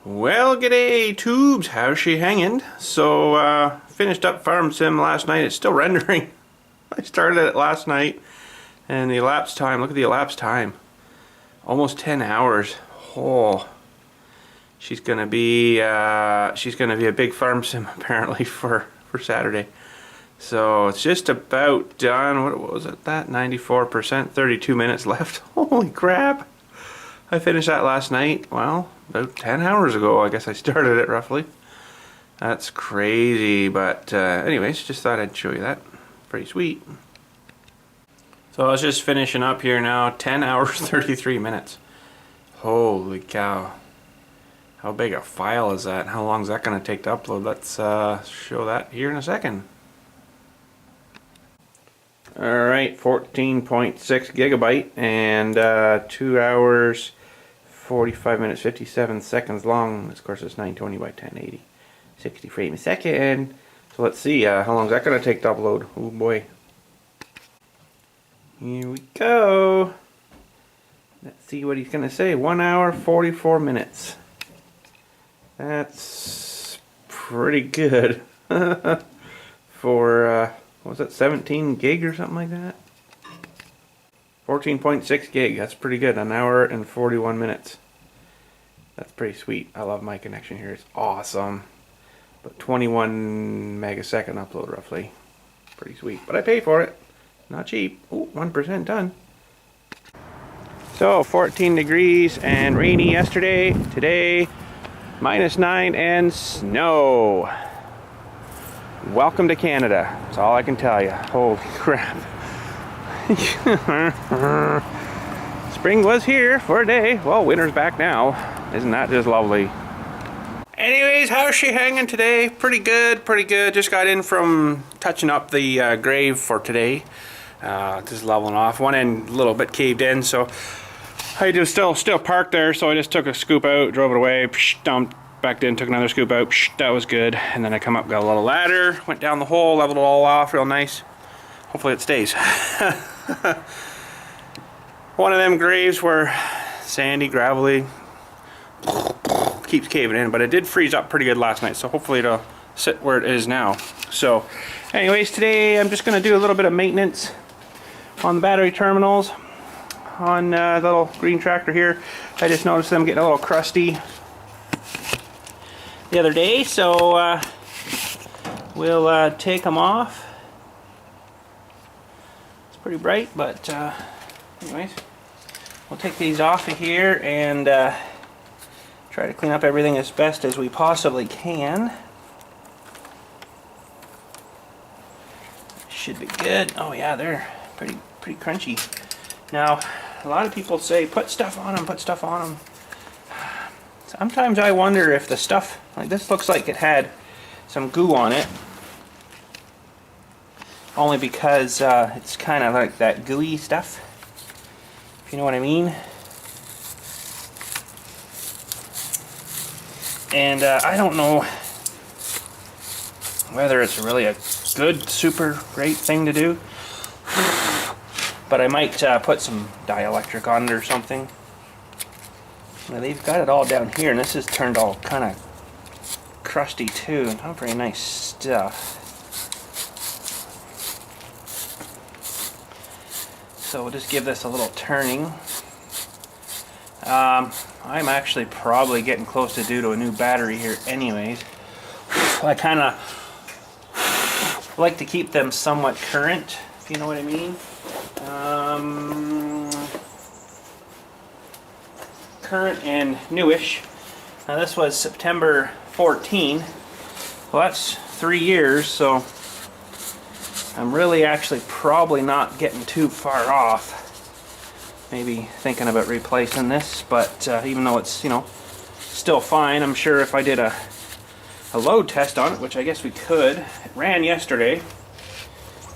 Well, g'day tubes, how's she hanging? So, finished up Farm Sim last night. It's still rendering. I started it last night, and the elapsed time, look at the elapsed time. Almost 10 hours. Oh, she's gonna be a big Farm Sim apparently for Saturday. So it's just about done. What was it? That 94%, 32 minutes left. Holy crap! I finished that last night. Well, about 10 hours ago, I guess I started it roughly. That's crazy, but anyways, just thought I'd show you that. Pretty sweet. So I was just finishing up here now. 10 hours, 33 minutes. Holy cow. How big a file is that? How long is that going to take to upload? Let's show that here in a second. Alright, 14.6 gigabyte and 2 hours 45 minutes 57 seconds long. Of course it's 920 by 1080, 60 frames a second. So let's see, how long is that going to take to upload? Oh boy. Here we go. Let's see what he's going to say. 1 hour 44 minutes. That's pretty good. For what was it, 17 gig or something like that? 14.6 gig, that's pretty good. 1 hour and 41 minutes. That's pretty sweet. I love my connection here, it's awesome. But 21 megasecond upload roughly. Pretty sweet, but I pay for it. Not cheap. Ooh, 1% done. So 14 degrees and rainy yesterday. Today, -9 and snow. Welcome to Canada. That's all I can tell you. Holy crap. Spring was here for a day. Well, winter's back now. Isn't that just lovely? Anyways, how's she hanging today? Pretty good, pretty good. Just got in from touching up the grave for today. Just leveling off. One end a little bit caved in, so I just still parked there, so I just took a scoop out, drove it away, dumped, back in, took another scoop out, that was good. And then I come up, got a little ladder, went down the hole, leveled it all off real nice. Hopefully it stays. One of them graves were sandy, gravelly, keeps caving in, but it did freeze up pretty good last night, so hopefully it'll sit where it is now. So anyways, today I'm just going to do a little bit of maintenance on the battery terminals on the little green tractor here. I just noticed them getting a little crusty the other day, so we'll take them off. It's pretty bright, but anyways, we'll take these off of here and try to clean up everything as best as we possibly can. Should be good. Oh yeah, they're pretty crunchy. Now, a lot of people say put stuff on them, put stuff on them. Sometimes I wonder if the stuff, like this looks like it had some goo on it. Only because it's kind of like that gooey stuff, if you know what I mean. And I don't know whether it's really a good, super great thing to do. But I might put some dielectric on it or something. Now they've got it all down here, and this is turned all kind of crusty too. Not very nice stuff. So we'll just give this a little turning. I'm actually probably getting close to due to a new battery here anyways. I kind of like to keep them somewhat current, if you know what I mean. Current and newish. Now this was September 14. Well, that's 3 years, so I'm really actually probably not getting too far off. Maybe thinking about replacing this, but even though it's, you know, still fine, I'm sure if I did a load test on it, which I guess we could. It ran yesterday.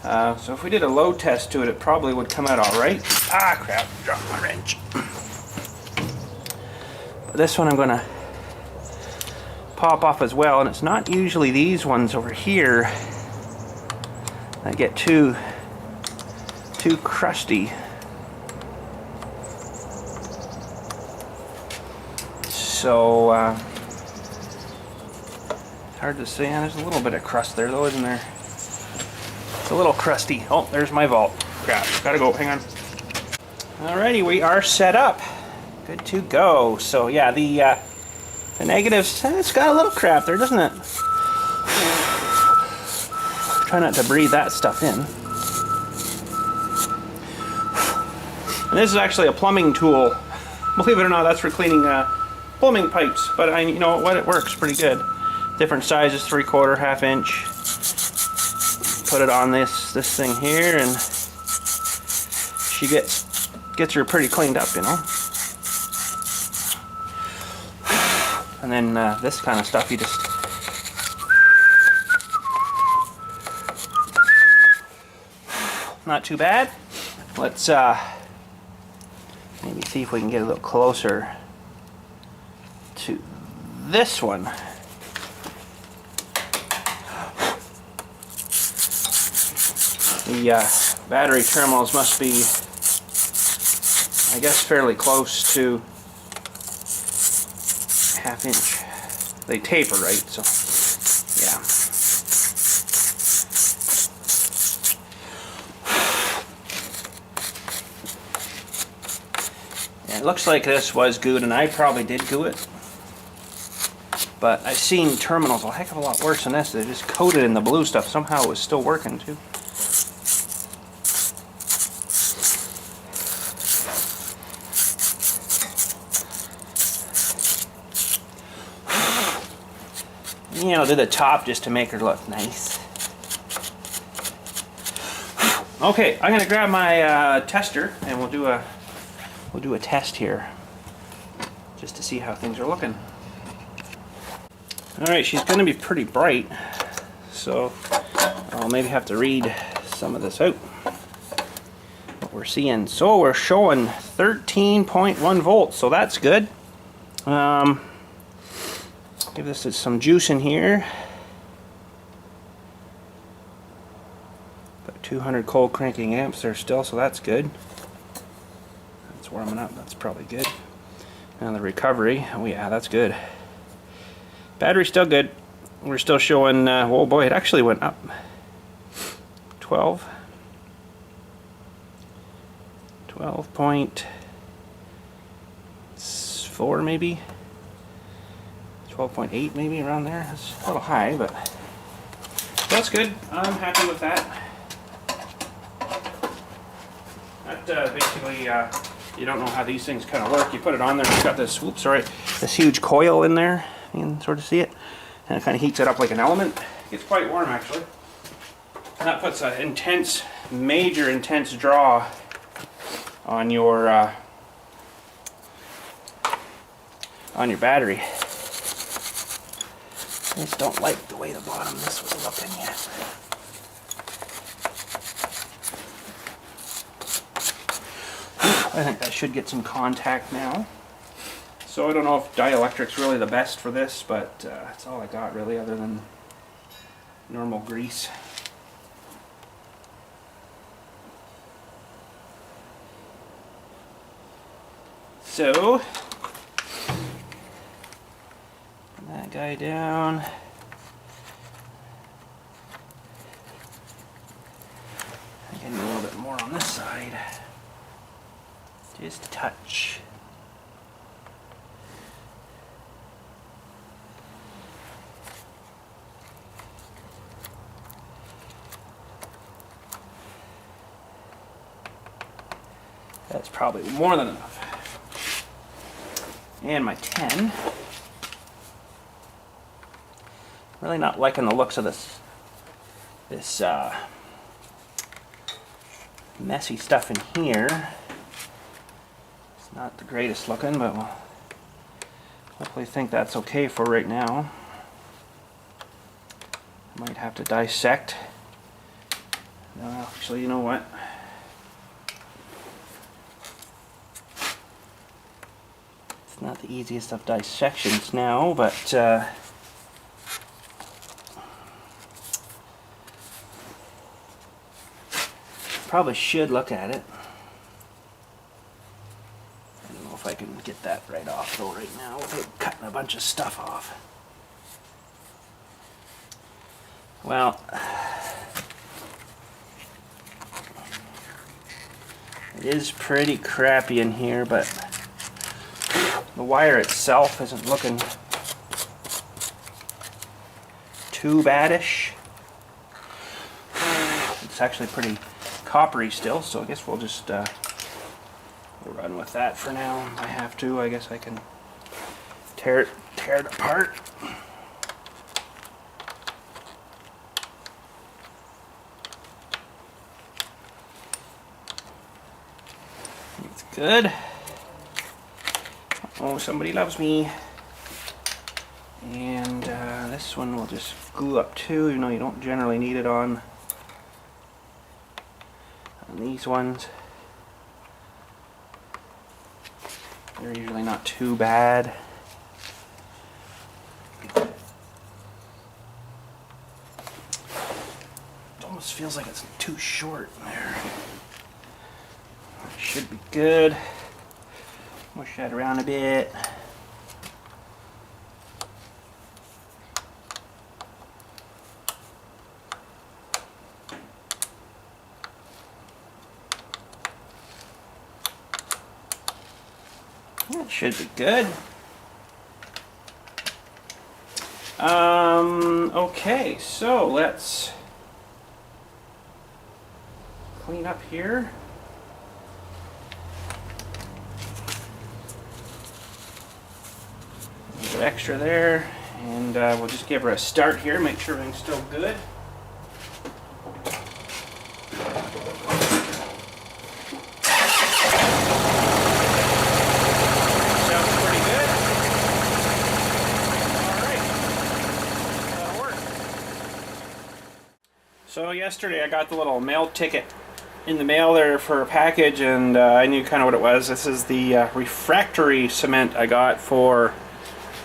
So if we did a load test to it, it probably would come out alright. Ah, crap, dropped my wrench. But this one I'm going to pop off as well, and it's not usually these ones over here that get too crusty. So hard to say. There's a little bit of crust there though, isn't there? It's a little crusty. Oh, there's my vault. Crap, gotta go, hang on. Alrighty, we are set up. Good to go. So yeah, the negatives, it's got a little crap there, doesn't it? Try not to breathe that stuff in. And this is actually a plumbing tool. Believe it or not, that's for cleaning plumbing pipes. But you know what, it works pretty good. Different sizes, 3/4, 1/2 inch. Put it on this thing here, and she gets her pretty cleaned up, you know. And then this kind of stuff, you just not too bad. Let's maybe see if we can get a little closer to this one. The battery terminals must be, I guess, fairly close to 1/2 inch. They taper, right? So, yeah. Yeah, it looks like this was good, and I probably did glue it. But I've seen terminals a heck of a lot worse than this. They just coated in the blue stuff. Somehow it was still working, too. You know, do the top just to make her look nice. Okay, I'm gonna grab my tester and we'll do a test here, just to see how things are looking. All right, she's gonna be pretty bright, so I'll maybe have to read some of this out. What we're seeing, so we're showing 13.1 volts, so that's good. Give this some juice in here. About 200 cold cranking amps there still, so that's good. That's warming up, that's probably good. And the recovery, oh yeah, that's good. Battery's still good. We're still showing, oh boy, it actually went up. 12.4 maybe. 12.8 maybe, around there. It's a little high, but that's good. I'm happy with that. That basically, you don't know how these things kind of work. You put it on there, it's got this, whoops, sorry, this huge coil in there. You can sort of see it. And it kind of heats it up like an element. It gets quite warm, actually. And that puts an intense, major intense draw on your battery. I just don't like the way the bottom of this was looking yet. I think that should get some contact now. So I don't know if dielectric's really the best for this, but that's all I got really, other than normal grease. So that guy down. I can do a little bit more on this side. Just a touch. That's probably more than enough. And my 10. Really not liking the looks of this messy stuff in here. It's not the greatest looking, but we'll hopefully think that's okay for right now. Might have to dissect. No, actually, you know what? It's not the easiest of dissections now, but probably should look at it. I don't know if I can get that right off though right now without cutting a bunch of stuff off. Well, it is pretty crappy in here, but the wire itself isn't looking too baddish. It's actually pretty coppery still, so I guess we'll just run with that for now. If I have to, I guess I can tear it apart. It's good. Oh, somebody loves me. And this one we'll just glue up too, even though you don't generally need it on these ones. They're usually not too bad. It almost feels like it's too short there. Should be good. Push that around a bit. That should be good. Okay, so let's clean up here. A little bit extra there, and we'll just give her a start here, make sure everything's still good. So yesterday I got the little mail ticket in the mail there for a package, and I knew kind of what it was. This is the refractory cement I got for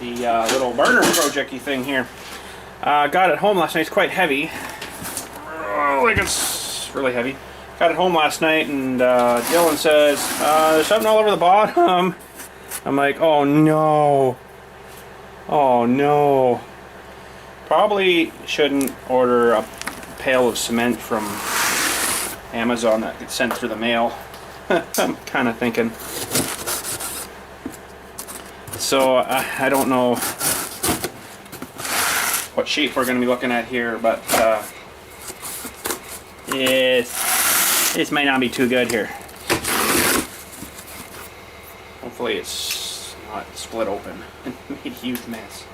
the little burner project-y thing here. Got it home last night. It's quite heavy. Oh, like it's really heavy. Got it home last night, and Dylan says, there's something all over the bottom. I'm like, oh no. Oh no. Probably shouldn't order a pail of cement from Amazon that gets sent through the mail. I'm kind of thinking. So I don't know what shape we're going to be looking at here, but this might not be too good here. Hopefully it's not split open and made a huge mess.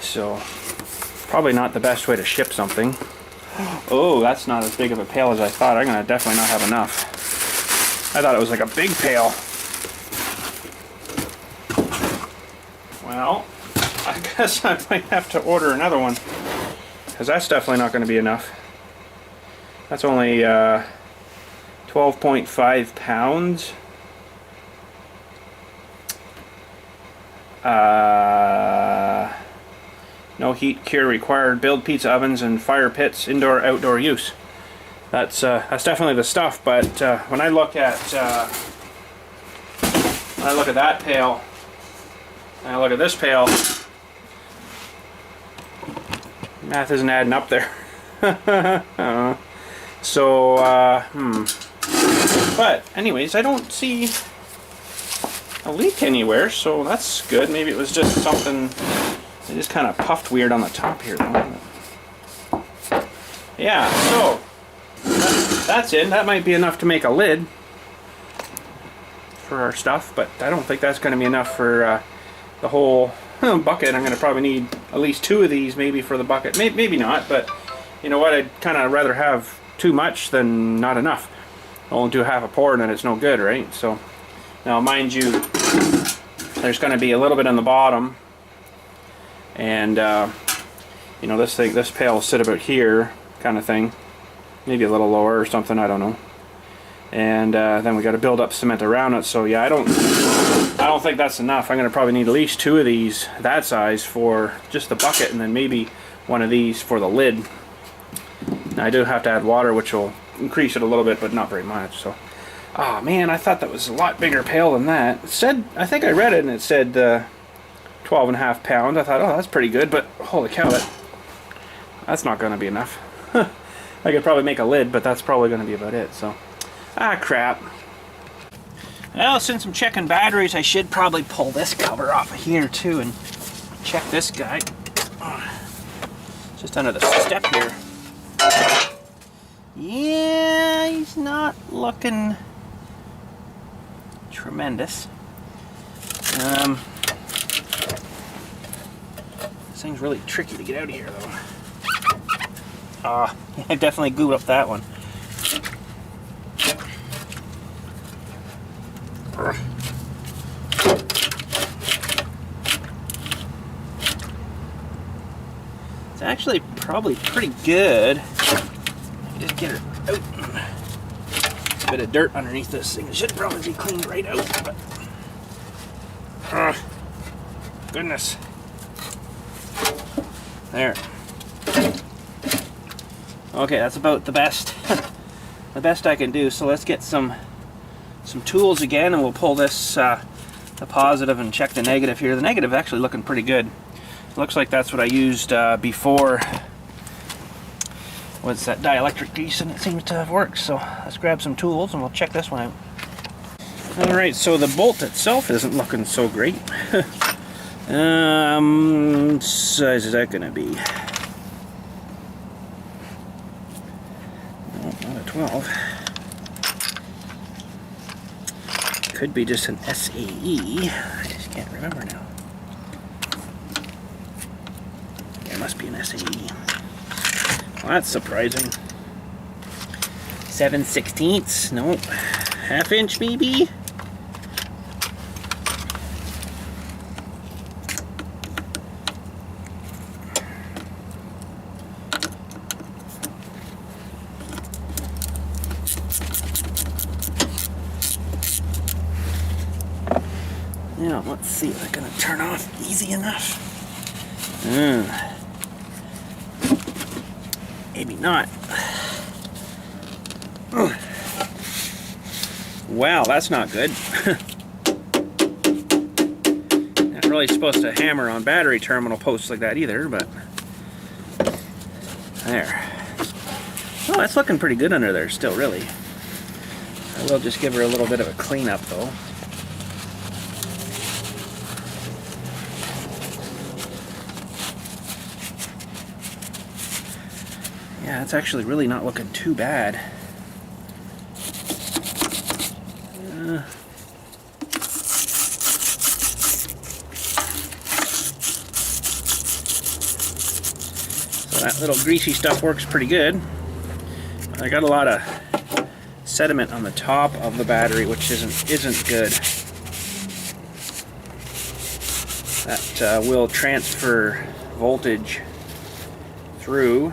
So probably not the best way to ship something. Oh, that's not as big of a pail as I thought. I'm going to definitely not have enough. I thought it was like a big pail. Well, I guess I might have to order another one, because that's definitely not going to be enough. That's only 12.5 pounds. No heat cure required. Build pizza ovens and fire pits, indoor outdoor use. That's definitely the stuff. But when I look at that pail, and I look at this pail, math isn't adding up there. But anyways, I don't see a leak anywhere, so that's good. Maybe it was just something. It just kind of puffed weird on the top here, though. Yeah, so that's it. That might be enough to make a lid for our stuff, but I don't think that's going to be enough for the whole bucket. I'm going to probably need at least 2 of these, maybe, for the bucket. Maybe not, but you know what? I'd kind of rather have too much than not enough. I'll only do half a pour and then it's no good, right? So now, mind you, there's going to be a little bit on the bottom. And you know, this pail will sit about here, kind of thing, maybe a little lower or something, I don't know. And then we got to build up cement around it. So yeah, I don't think that's enough. I'm gonna probably need at least 2 of these that size for just the bucket, and then maybe one of these for the lid. Now, I do have to add water, which will increase it a little bit, but not very much. So, oh man, I thought that was a lot bigger pail than that. It said, I think I read it, and it said 12.5 pounds. I thought, oh, that's pretty good, but holy cow, That's not going to be enough. I could probably make a lid, but that's probably going to be about it. So, crap. Well, since I'm checking batteries, I should probably pull this cover off of here too and check this guy. Just under the step here. Yeah, he's not looking tremendous. This thing's really tricky to get out of here, though. I definitely gooed up that one. It's actually probably pretty good. Just get her out. A bit of dirt underneath this thing. It should probably be cleaned right out, but goodness. There. Okay, that's about the best the best I can do. So let's get some tools again, and we'll pull this the positive and check the negative here. The negative is actually looking pretty good. Looks like that's what I used before. Was that dielectric grease, and it seems to have worked. So let's grab some tools and we'll check this one out. Alright, so the bolt itself isn't looking so great. Size is that gonna be? No, not a 12. Could be just an SAE. I just can't remember now. It must be an SAE. Well, that's surprising. 7/16. Nope. Half inch maybe? Now, let's see if it's going to turn off easy enough. Maybe not. Wow, that's not good. Not really supposed to hammer on battery terminal posts like that either, but there. Well, that's looking pretty good under there still, really. I will just give her a little bit of a cleanup though. Yeah, it's actually really not looking too bad. So that little greasy stuff works pretty good. I got a lot of sediment on the top of the battery, which isn't good. That will transfer voltage through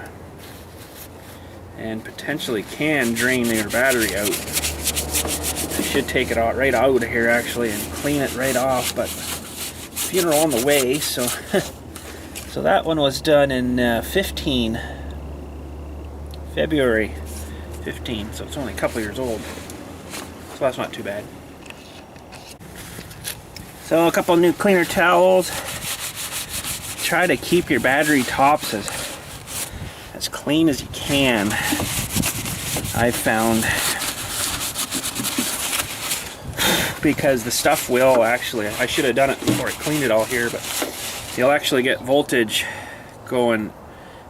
and potentially can drain your battery out. I should take it out right out of here actually and clean it right off, but funeral on the way. So so that one was done in February 15, so it's only a couple years old, so that's not too bad. So a couple new cleaner towels. Try to keep your battery tops as clean as you can, I've found, because the stuff will actually, I should have done it before I cleaned it all here, but you'll actually get voltage going,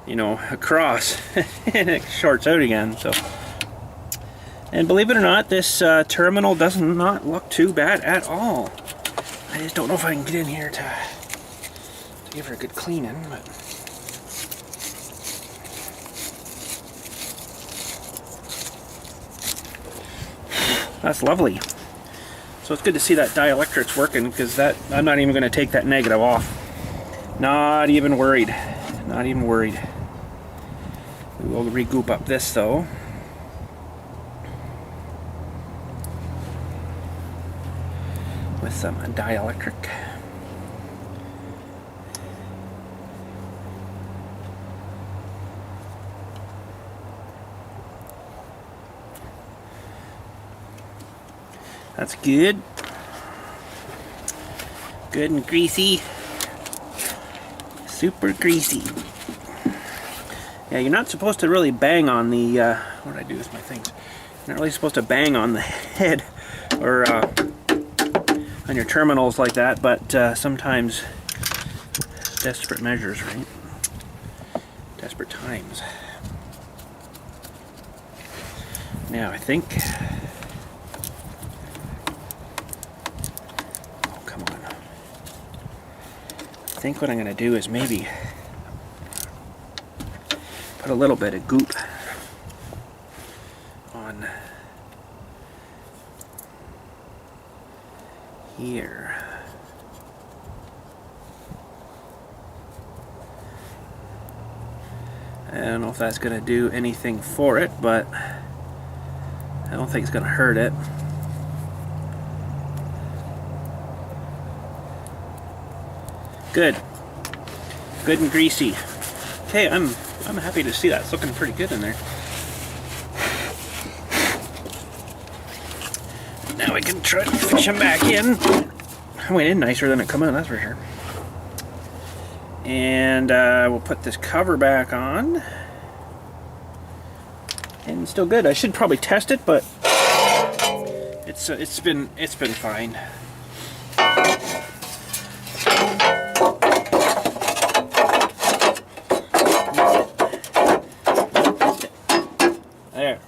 you know, across and it shorts out again. So, and believe it or not, this terminal does not look too bad at all. I just don't know if I can get in here to give her a good cleaning, but that's lovely. So it's good to see that dielectric's working, because that, I'm not even going to take that negative off. Not even worried. Not even worried. We will regoop up this though. With some dielectric. That's good. Good and greasy. Super greasy. Yeah, you're not supposed to really bang on the, what did I do with my things? You're not really supposed to bang on the head or on your terminals like that, but sometimes desperate measures, right? Desperate times. Now I think, oh come on, I think what I'm going to do is maybe put a little bit of goop on here. I don't know if that's going to do anything for it, but I don't think it's going to hurt it. Good. Good and greasy. Okay, I'm happy to see that. It's looking pretty good in there. Now we can try to fish them back in. It went in nicer than it come out, that's for sure. And we'll put this cover back on. And it's still good. I should probably test it, but it's been fine. There.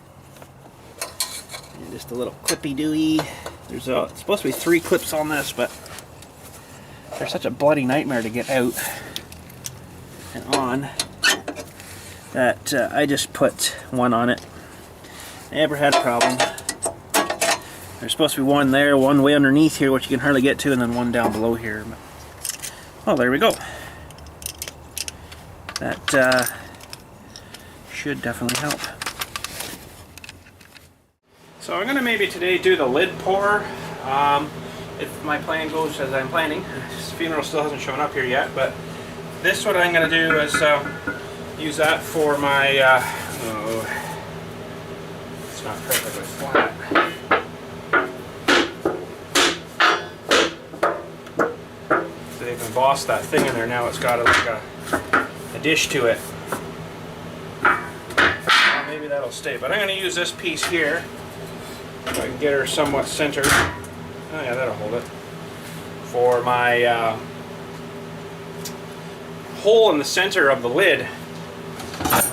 And just a little clippy dooey. There's it's supposed to be 3 clips on this, but they're such a bloody nightmare to get out and on that I just put one on it. Never had a problem. There's supposed to be one there, one way underneath here, which you can hardly get to, and then one down below here. Well, there we go. That should definitely help. So I'm going to maybe today do the lid pour. If my plan goes as I'm planning. This funeral still hasn't shown up here yet, but this what I'm going to do is use that for my, oh, it's not perfectly flat. So they've embossed that thing in there now, it's got like a dish to it. Well, maybe that'll stay, but I'm going to use this piece here, so I can get her somewhat centered. Oh yeah, that'll hold it. For my hole in the center of the lid.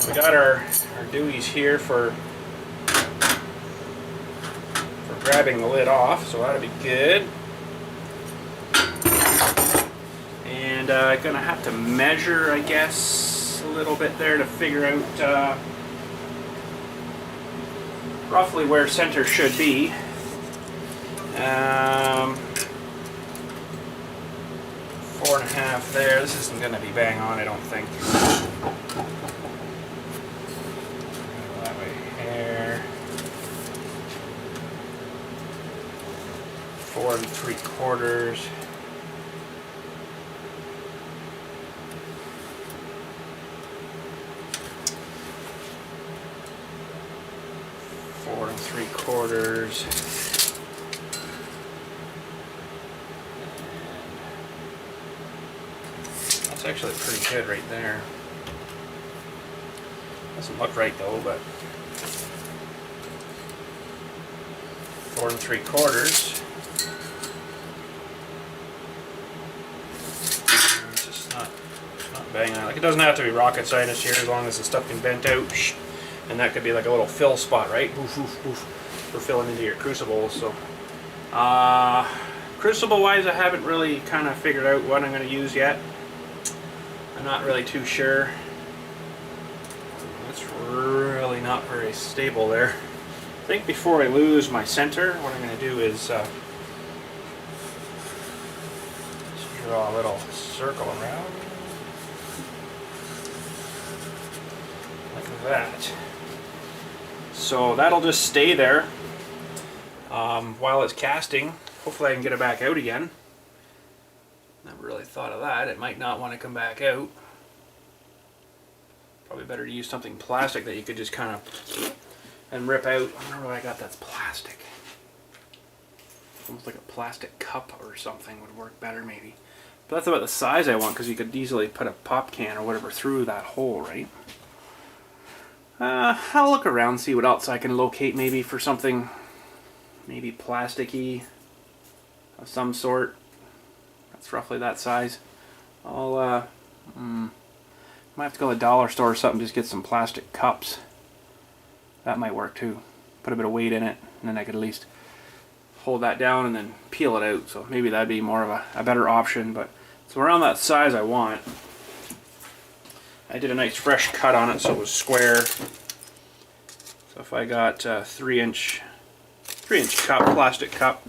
We got our dewey's here for grabbing the lid off, so that'll be good. And I'm gonna have to measure, I guess, a little bit there to figure out roughly where center should be. 4.5 there. This isn't going to be bang on, I don't think. Go that way here. 4 3/4. 4 3/4. That's actually pretty good right there. Doesn't look right though, but 4 3/4. It's just not banging on. Like, it doesn't have to be rocket science here as long as the stuff can bend out. And that could be like a little fill spot, right? Boof, boof, boof, for filling into your crucibles. So, crucible wise, I haven't really kind of figured out what I'm going to use yet. I'm not really too sure. It's really not very stable there. I think before I lose my center, what I'm going to do is just draw a little circle around. Like that. So that'll just stay there while it's casting. Hopefully I can get it back out again. Never really thought of that. It might not want to come back out. Probably better to use something plastic that you could just kind of and rip out. I don't know what I got that's plastic. Almost like a plastic cup or something would work better maybe. But that's about the size I want, because you could easily put a pop can or whatever through that hole, right? I'll look around, see what else I can locate, maybe for something, maybe plasticky of some sort. That's roughly that size. I'll might have to go to the dollar store or something, just get some plastic cups. That might work too. Put a bit of weight in it, and then I could at least hold that down and then peel it out. So maybe that'd be more of a better option, but it's around that size I want. I did a nice fresh cut on it so it was square. So if I got a 3-inch cup, plastic cup,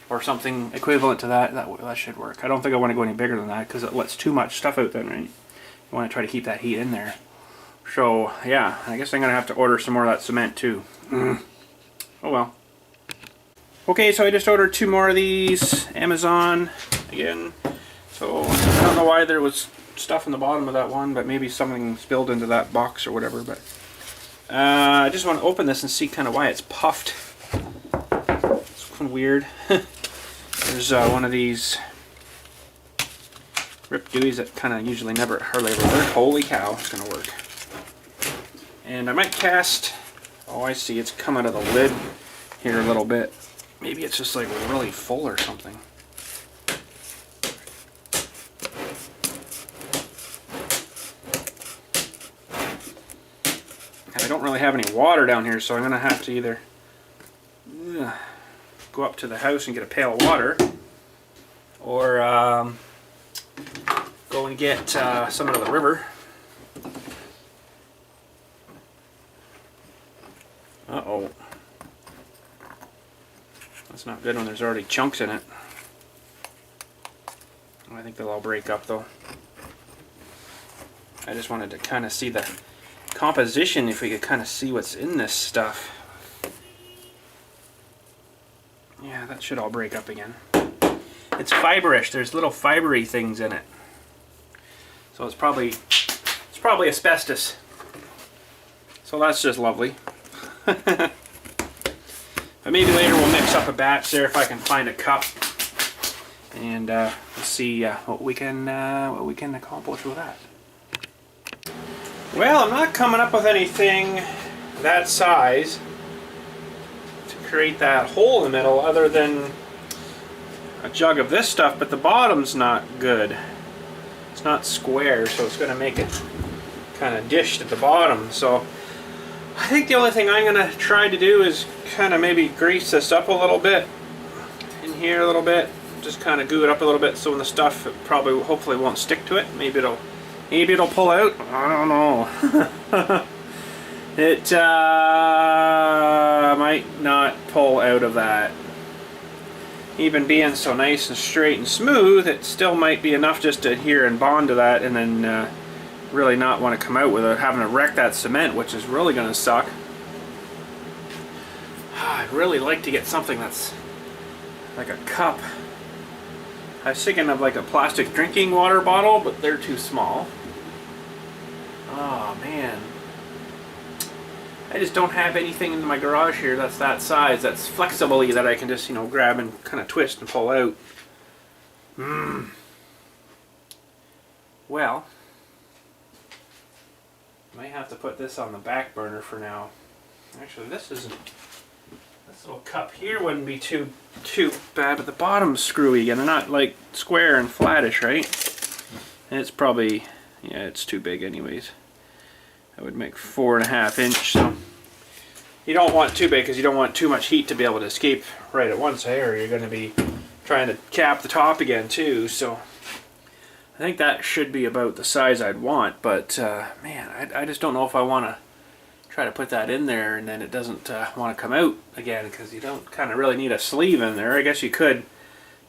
or something equivalent to that, that should work. I don't think I want to go any bigger than that because it lets too much stuff out then, right? You want to try to keep that heat in there. So yeah, I guess I'm going to have to order some more of that cement too. Oh well. Okay, so I just ordered 2 more of these, Amazon, again. So I don't know why there was stuff in the bottom of that one, but maybe something spilled into that box or whatever. But I just want to open this and see kind of why it's puffed. It's kind of weird. There's one of these Rip Deweys that kind of usually never hardly ever work. Holy cow, it's going to work. And I might cast, oh I see, it's come out of the lid here a little bit. Maybe it's just like really full or something. And I don't really have any water down here, so I'm going to have to either go up to the house and get a pail of water, or go and get some out of the river. Uh-oh. That's not good when there's already chunks in it. I think they'll all break up though. I just wanted to kind of see the composition, if we could kind of see what's in this stuff. Yeah, that should all break up again. It's fiberish. There's little fibery things in it. So it's probably asbestos. So that's just lovely. But maybe later we'll mix up a batch there if I can find a cup, and we'll see what we can accomplish with that. Well, I'm not coming up with anything that size to create that hole in the middle, other than a jug of this stuff, but the bottom's not good. It's not square, so it's going to make it kind of dished at the bottom. So I think the only thing I'm going to try to do is kind of maybe grease this up a little bit in here a little bit, just kind of goo it up a little bit, so when the stuff hopefully won't stick to it. Maybe it'll pull out. I don't know. It might not pull out of that. Even being so nice and straight and smooth, it still might be enough just to adhere and bond to that, and then really not want to come out without having to wreck that cement, which is really going to suck. I'd really like to get something that's like a cup. I was thinking of like a plastic drinking water bottle, but they're too small. Oh man. I just don't have anything in my garage here that's that size, that's flexible, that I can just, grab and kind of twist and pull out. Well, might have to put this on the back burner for now. Actually, this little cup here wouldn't be too bad, but the bottom's screwy again. They're not like square and flattish, right? And it's probably, yeah, it's too big anyways. I would make 4.5 inch, so you don't want too big because you don't want too much heat to be able to escape right at once here. You're going to be trying to cap the top again too, so I think that should be about the size I'd want. But man, I just don't know if I want to try to put that in there and then it doesn't want to come out again, because you don't kind of really need a sleeve in there. I guess you could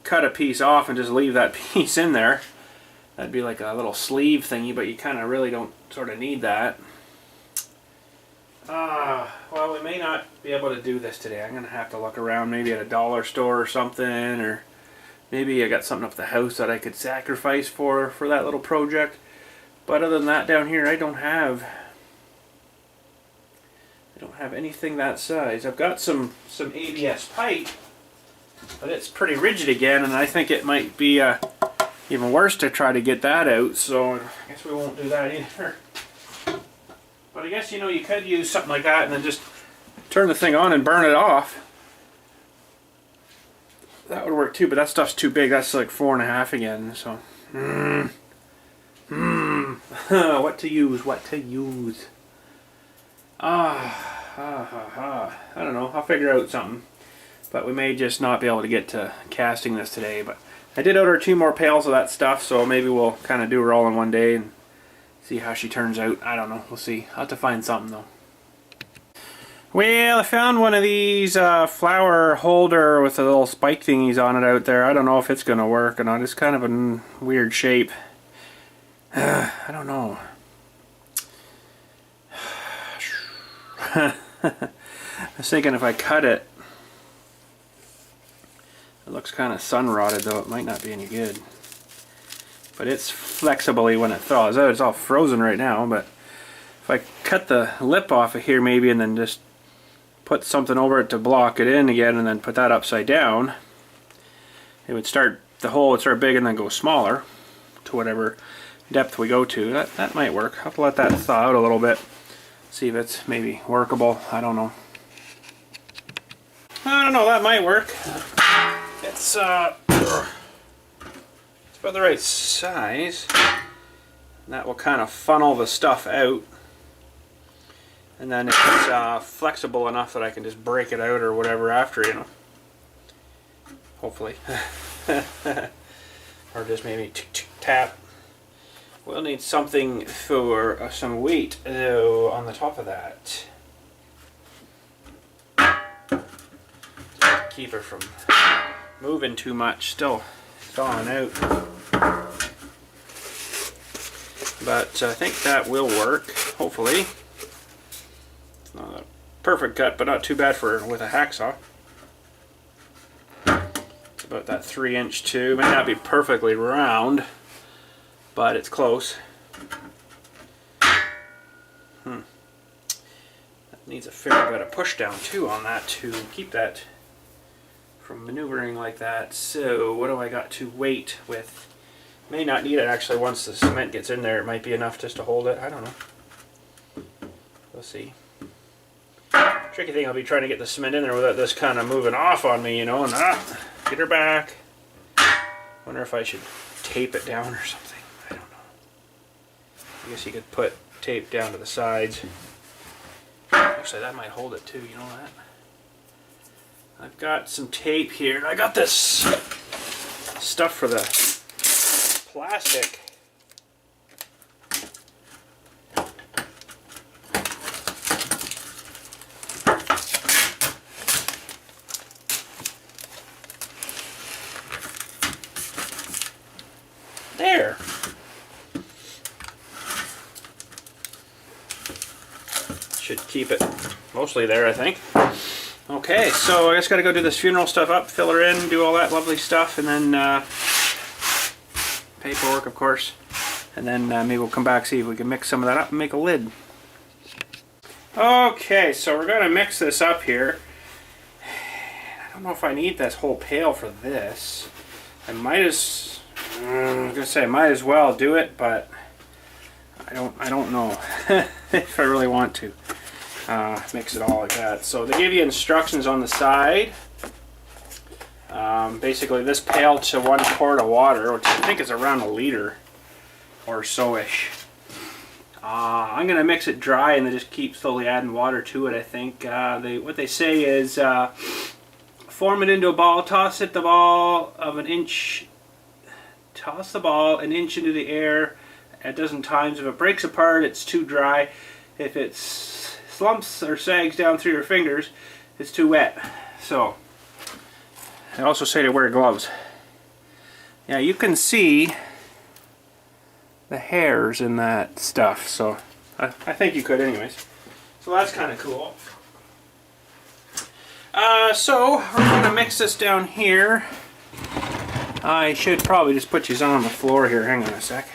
cut a piece off and just leave that piece in there. That'd be like a little sleeve thingy, but you kind of really don't sort of need that. Well, we may not be able to do this today. I'm going to have to look around maybe at a dollar store or something, or maybe I got something up at the house that I could sacrifice for that little project. But other than that, down here I don't have anything that size. I've got some ABS pipe, but it's pretty rigid again, and I think it might be even worse to try to get that out, so I guess we won't do that either. But I guess, you know, you could use something like that and then just turn the thing on and burn it off. That would work too, but that stuff's too big. That's like 4.5 again, so. What to use, what to use. I don't know, I'll figure out something. But we may just not be able to get to casting this today. But I did order 2 more pails of that stuff, so maybe we'll kind of do her all in one day and see how she turns out. I don't know, we'll see. I'll have to find something though. Well, I found one of these flower holder with the little spike thingies on it out there. I don't know if it's going to work or not. It's kind of a weird shape. I don't know. I was thinking if I cut it, it looks kind of sun rotted, though it might not be any good. But it's flexibly when it thaws out. It's all frozen right now, but if I cut the lip off of here maybe and then just put something over it to block it in again and then put that upside down, it would start, the hole would start big and then go smaller to whatever depth we go to. That might work. I'll have to let that thaw out a little bit, see if it's maybe workable. I don't know. That might work. It's about the right size. And that will kind of funnel the stuff out. And then if it's flexible enough that I can just break it out or whatever after, you know. Hopefully. Or just maybe tap. We'll need something for some weight though on the top of that. Just keep it from moving too much, still thawing out. But I think that will work, hopefully. It's not a perfect cut, but not too bad for with a hacksaw. It's about that 3" too. May not be perfectly round, but it's close. That needs a fair bit of push down too on that to keep that from maneuvering like that. So what do I got to weight with? May not need it actually. Once the cement gets in there, it might be enough just to hold it. I don't know. We'll see. Tricky thing, I'll be trying to get the cement in there without this kind of moving off on me, you know, and get her back. Wonder if I should tape it down or something. I don't know. I guess you could put tape down to the sides. Actually, that might hold it too, you know that? I've got some tape here. I got this stuff for the plastic. There. Should keep it mostly there, I think. Okay, so I just got to go do this funeral stuff up, fill her in, do all that lovely stuff, and then paperwork, of course. And then maybe we'll come back, see if we can mix some of that up and make a lid. Okay, so we're going to mix this up here. I don't know if I need this whole pail for this. I might as well do it, but I don't know if I really want to mix it all like that. So they give you instructions on the side. Basically this pail to 1 quart of water, which I think is around 1 liter or so-ish. I'm going to mix it dry and then just keep slowly adding water to it, I think. What they say is form it into a ball, toss the ball 1 inch into the air a dozen times. If it breaks apart, it's too dry. If it slumps or sags down through your fingers, it's too wet. So they also say to wear gloves. Yeah, you can see the hairs in that stuff, so I think you could anyways. So that's kind of cool. So we're going to mix this down here. I should probably just put these on the floor here. Hang on a sec.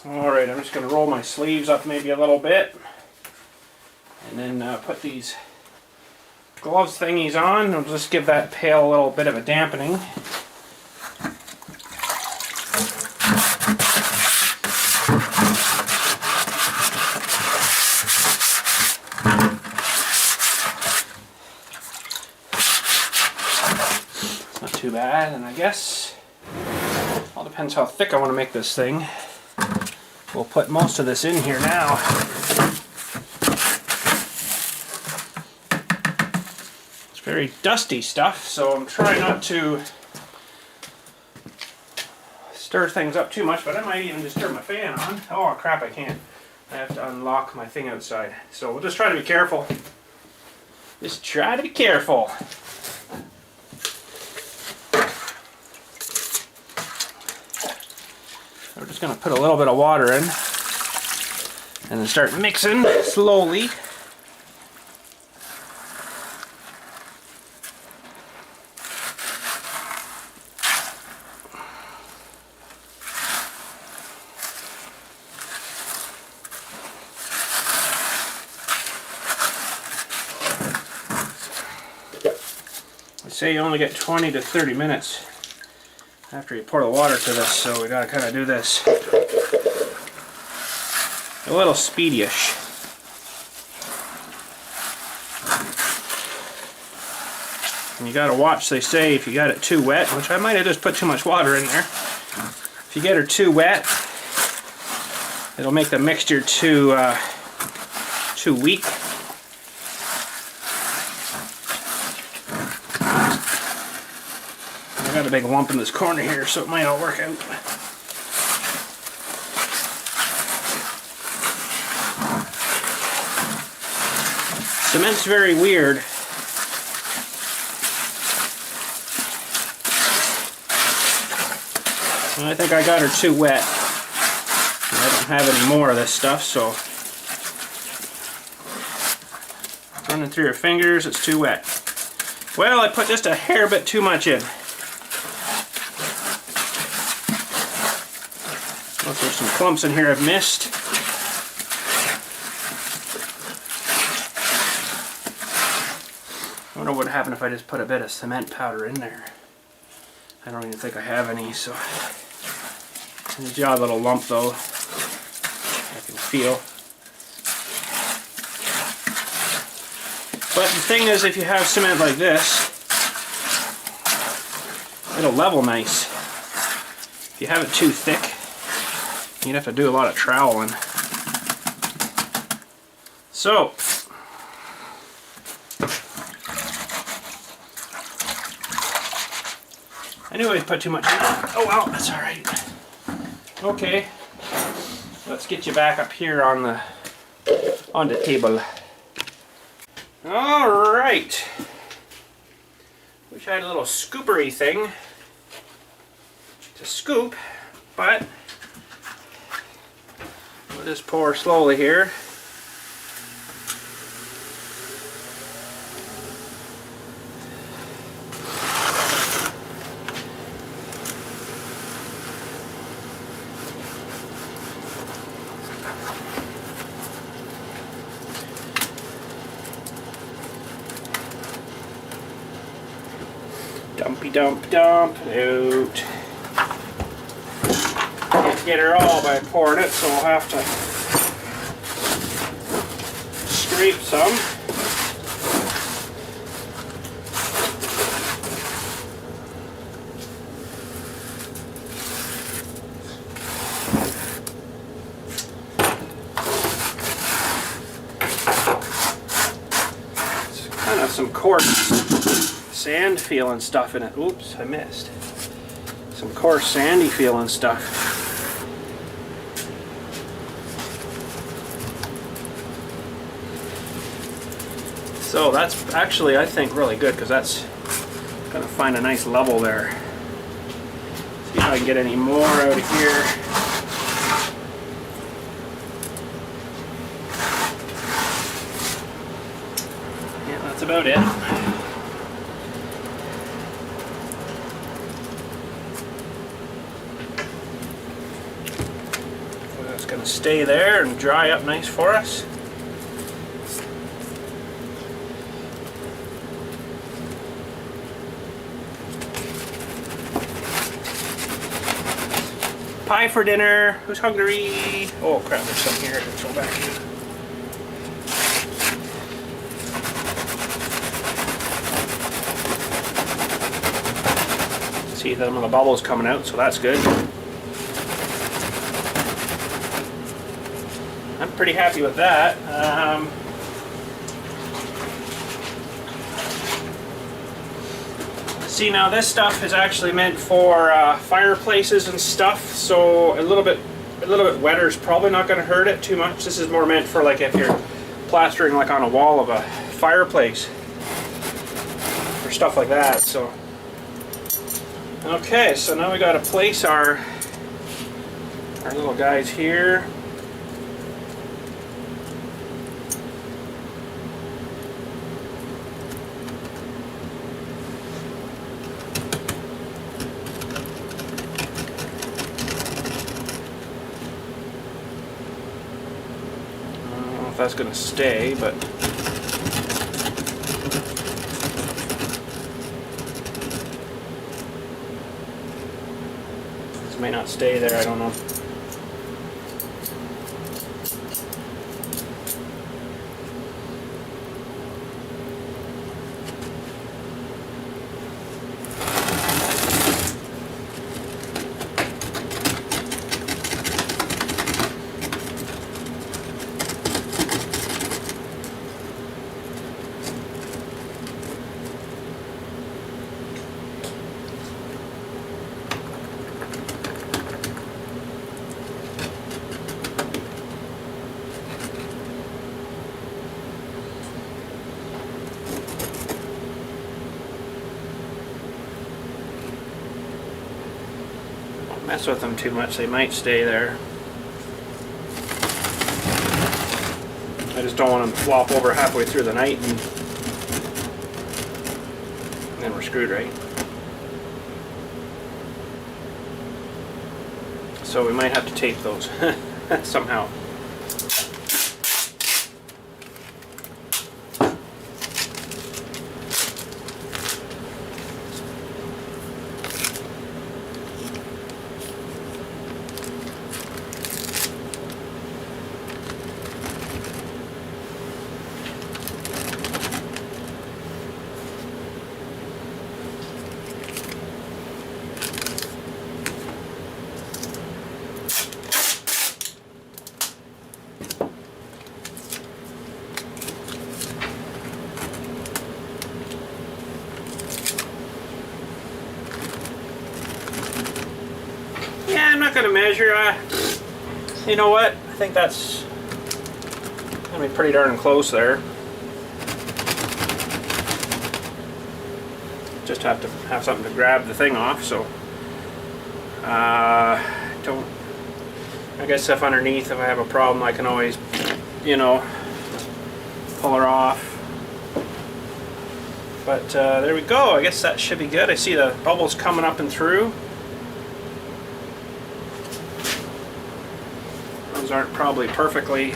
Alright, I'm just going to roll my sleeves up maybe a little bit. And then put these gloves thingies on. I'll just give that pail a little bit of a dampening. that, and I guess all depends how thick I want to make this thing. We'll put most of this in here now. It's very dusty stuff, so I'm trying not to stir things up too much, but I might even just turn my fan on. Oh crap, I can't. I have to unlock my thing outside. So we'll just try to be careful. Just try to be careful. We're just going to put a little bit of water in and then start mixing slowly. They say you only get 20 to 30 minutes after you pour the water to this, so we gotta kind of do this a little speedy-ish. And you gotta watch, they say, if you got it too wet, which I might have just put too much water in there. If you get her too wet, it'll make the mixture too weak. I got a big lump in this corner here, so it might not work out. Cement's very weird. And I think I got her too wet. And I don't have any more of this stuff, so running through your fingers, it's too wet. Well, I put just a hair bit too much in. There's some clumps in here I've missed. I wonder what would happen if I just put a bit of cement powder in there. I don't even think I have any, so there's a little lump though. I can feel. But the thing is, if you have cement like this, it'll level nice. If you have it too thick, you'd have to do a lot of troweling. So, I knew I'd put too much in. Oh well, that's alright. Okay, let's get you back up here on the table. Alright. Wish I had a little scoopery thing to scoop, but we'll just pour slowly here. Dumpy dump dump out. Can't get her all by pouring it, so we'll have to scrape some. It's kind of some coarse sand feeling stuff in it. Oops, I missed. Some coarse sandy feeling stuff. So that's actually, I think, really good, because that's going to find a nice level there. See if I can get any more out of here. Yeah, that's about it. Going to stay there and dry up nice for us. Pie for dinner. Who's hungry? Oh crap, there's some here to throw back. See some of the bubbles coming out, so that's good. I'm pretty happy with that. See, now this stuff is actually meant for fireplaces and stuff, so a little bit wetter is probably not going to hurt it too much. This is more meant for like if you're plastering like on a wall of a fireplace or stuff like that. So okay, so now we got to place our little guys here. If that's going to stay, but this may not stay there, I don't know. Mess with them too much, they might stay there. I just don't want them to flop over halfway through the night and then we're screwed, right? So we might have to tape those somehow. Yeah, I'm not going to measure. You know what? I think that's going to be pretty darn close there. Just have to have something to grab the thing off, so don't. I guess if underneath, if I have a problem, I can always, you know, pull her off. But there we go. I guess that should be good. I see the bubbles coming up and through. Those aren't probably perfectly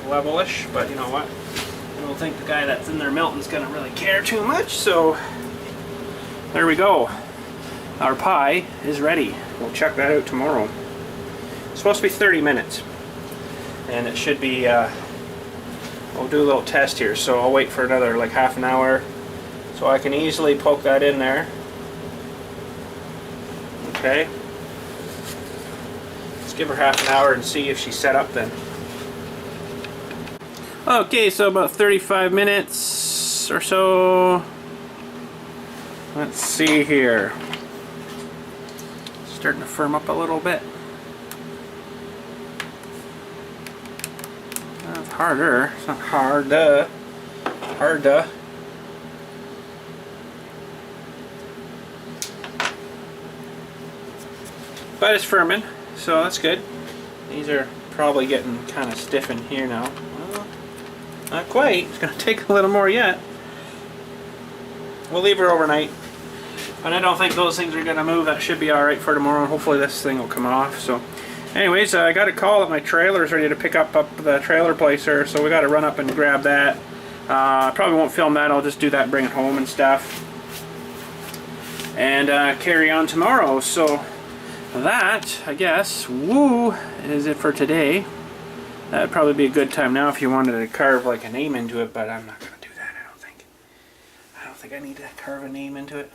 levelish, but you know what? I don't think the guy that's in there melting is going to really care too much, so there we go. Our pie is ready. We'll check that out tomorrow. It's supposed to be 30 minutes, and it should be, we'll do a little test here, so I'll wait for another like half an hour, so I can easily poke that in there. Okay. Let's give her half an hour and see if she's set up then. Okay, so about 35 minutes or so. Let's see here. Starting to firm up a little bit. That's harder. It's not hard. But it's firming, so that's good. These are probably getting kind of stiff in here now. Well, not quite. It's going to take a little more yet. We'll leave her overnight. But I don't think those things are going to move. That should be alright for tomorrow. Hopefully this thing will come off. So, anyways, I got a call that my trailer's ready to pick up the trailer placer. So we got to run up and grab that. I probably won't film that. I'll just do that and bring it home and stuff. And carry on tomorrow. So that, I guess, woo, is it for today. That'd probably be a good time now if you wanted to carve like a name into it. But I'm not going to do that, I don't think I need to carve a name into it.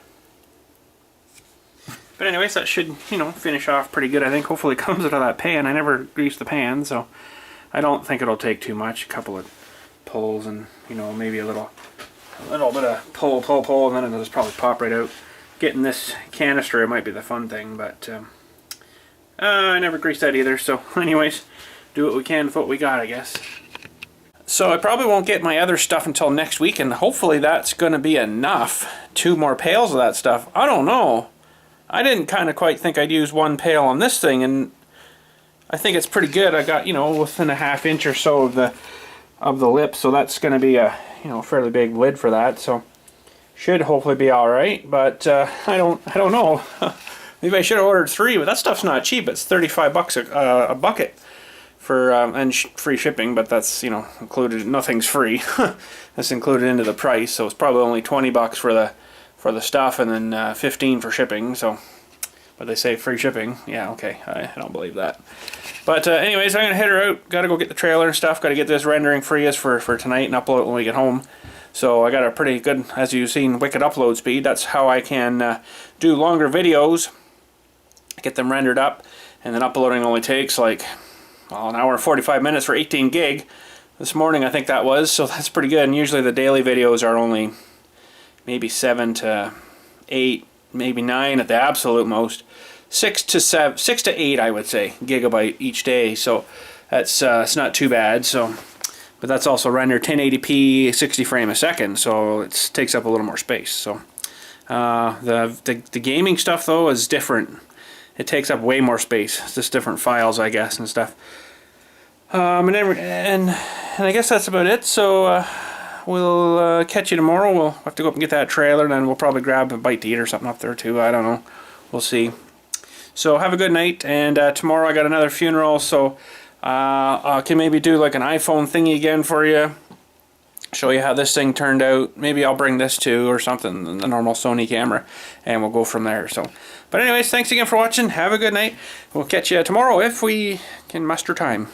But anyways, that should, you know, finish off pretty good. I think hopefully it comes out of that pan. I never greased the pan, so I don't think it'll take too much. A couple of pulls and, you know, maybe a little bit of pull, and then it'll just probably pop right out. Getting this canister, it might be the fun thing, but I never greased that either. So anyways, do what we can with what we got, I guess. So I probably won't get my other stuff until next week, and hopefully that's going to be enough. 2 more pails of that stuff. I don't know. I didn't kind of quite think I'd use 1 pail on this thing, and I think it's pretty good. I got, you know, within a ½ inch or so of the lip, so that's going to be a, you know, fairly big lid for that. So should hopefully be all right. But I don't know. Maybe I should have ordered 3, but that stuff's not cheap. It's $35 a bucket for and free shipping. But that's, you know, included. Nothing's free. That's included into the price. So it's probably only $20 for the stuff, and then 15 for shipping. So, but they say free shipping. Yeah, okay. I don't believe that. But anyways, I'm gonna head her out. Got to go get the trailer and stuff. Got to get this rendering free as for tonight and upload it when we get home. So I got a pretty good, as you've seen, wicked upload speed. That's how I can do longer videos, get them rendered up, and then uploading only takes like, well, 1 hour and 45 minutes for 18 gig. This morning I think that was, so that's pretty good. And usually the daily videos are only maybe 7 to 8, maybe 9 at the absolute most. 6 to 8, I would say, gigabyte each day. So that's it's not too bad. So, but that's also rendered 1080p, 60 frame a second. So it takes up a little more space. So the gaming stuff though is different. It takes up way more space. It's just different files, I guess, and stuff. And I guess that's about it. So. We'll catch you tomorrow. We'll have to go up and get that trailer, and then we'll probably grab a bite to eat or something up there too. I don't know. We'll see. So have a good night, and tomorrow I got another funeral, so I can maybe do like an iPhone thingy again for you. Show you how this thing turned out. Maybe I'll bring this too or something, the normal Sony camera, and we'll go from there. So, but anyways, thanks again for watching. Have a good night. We'll catch you tomorrow if we can muster time.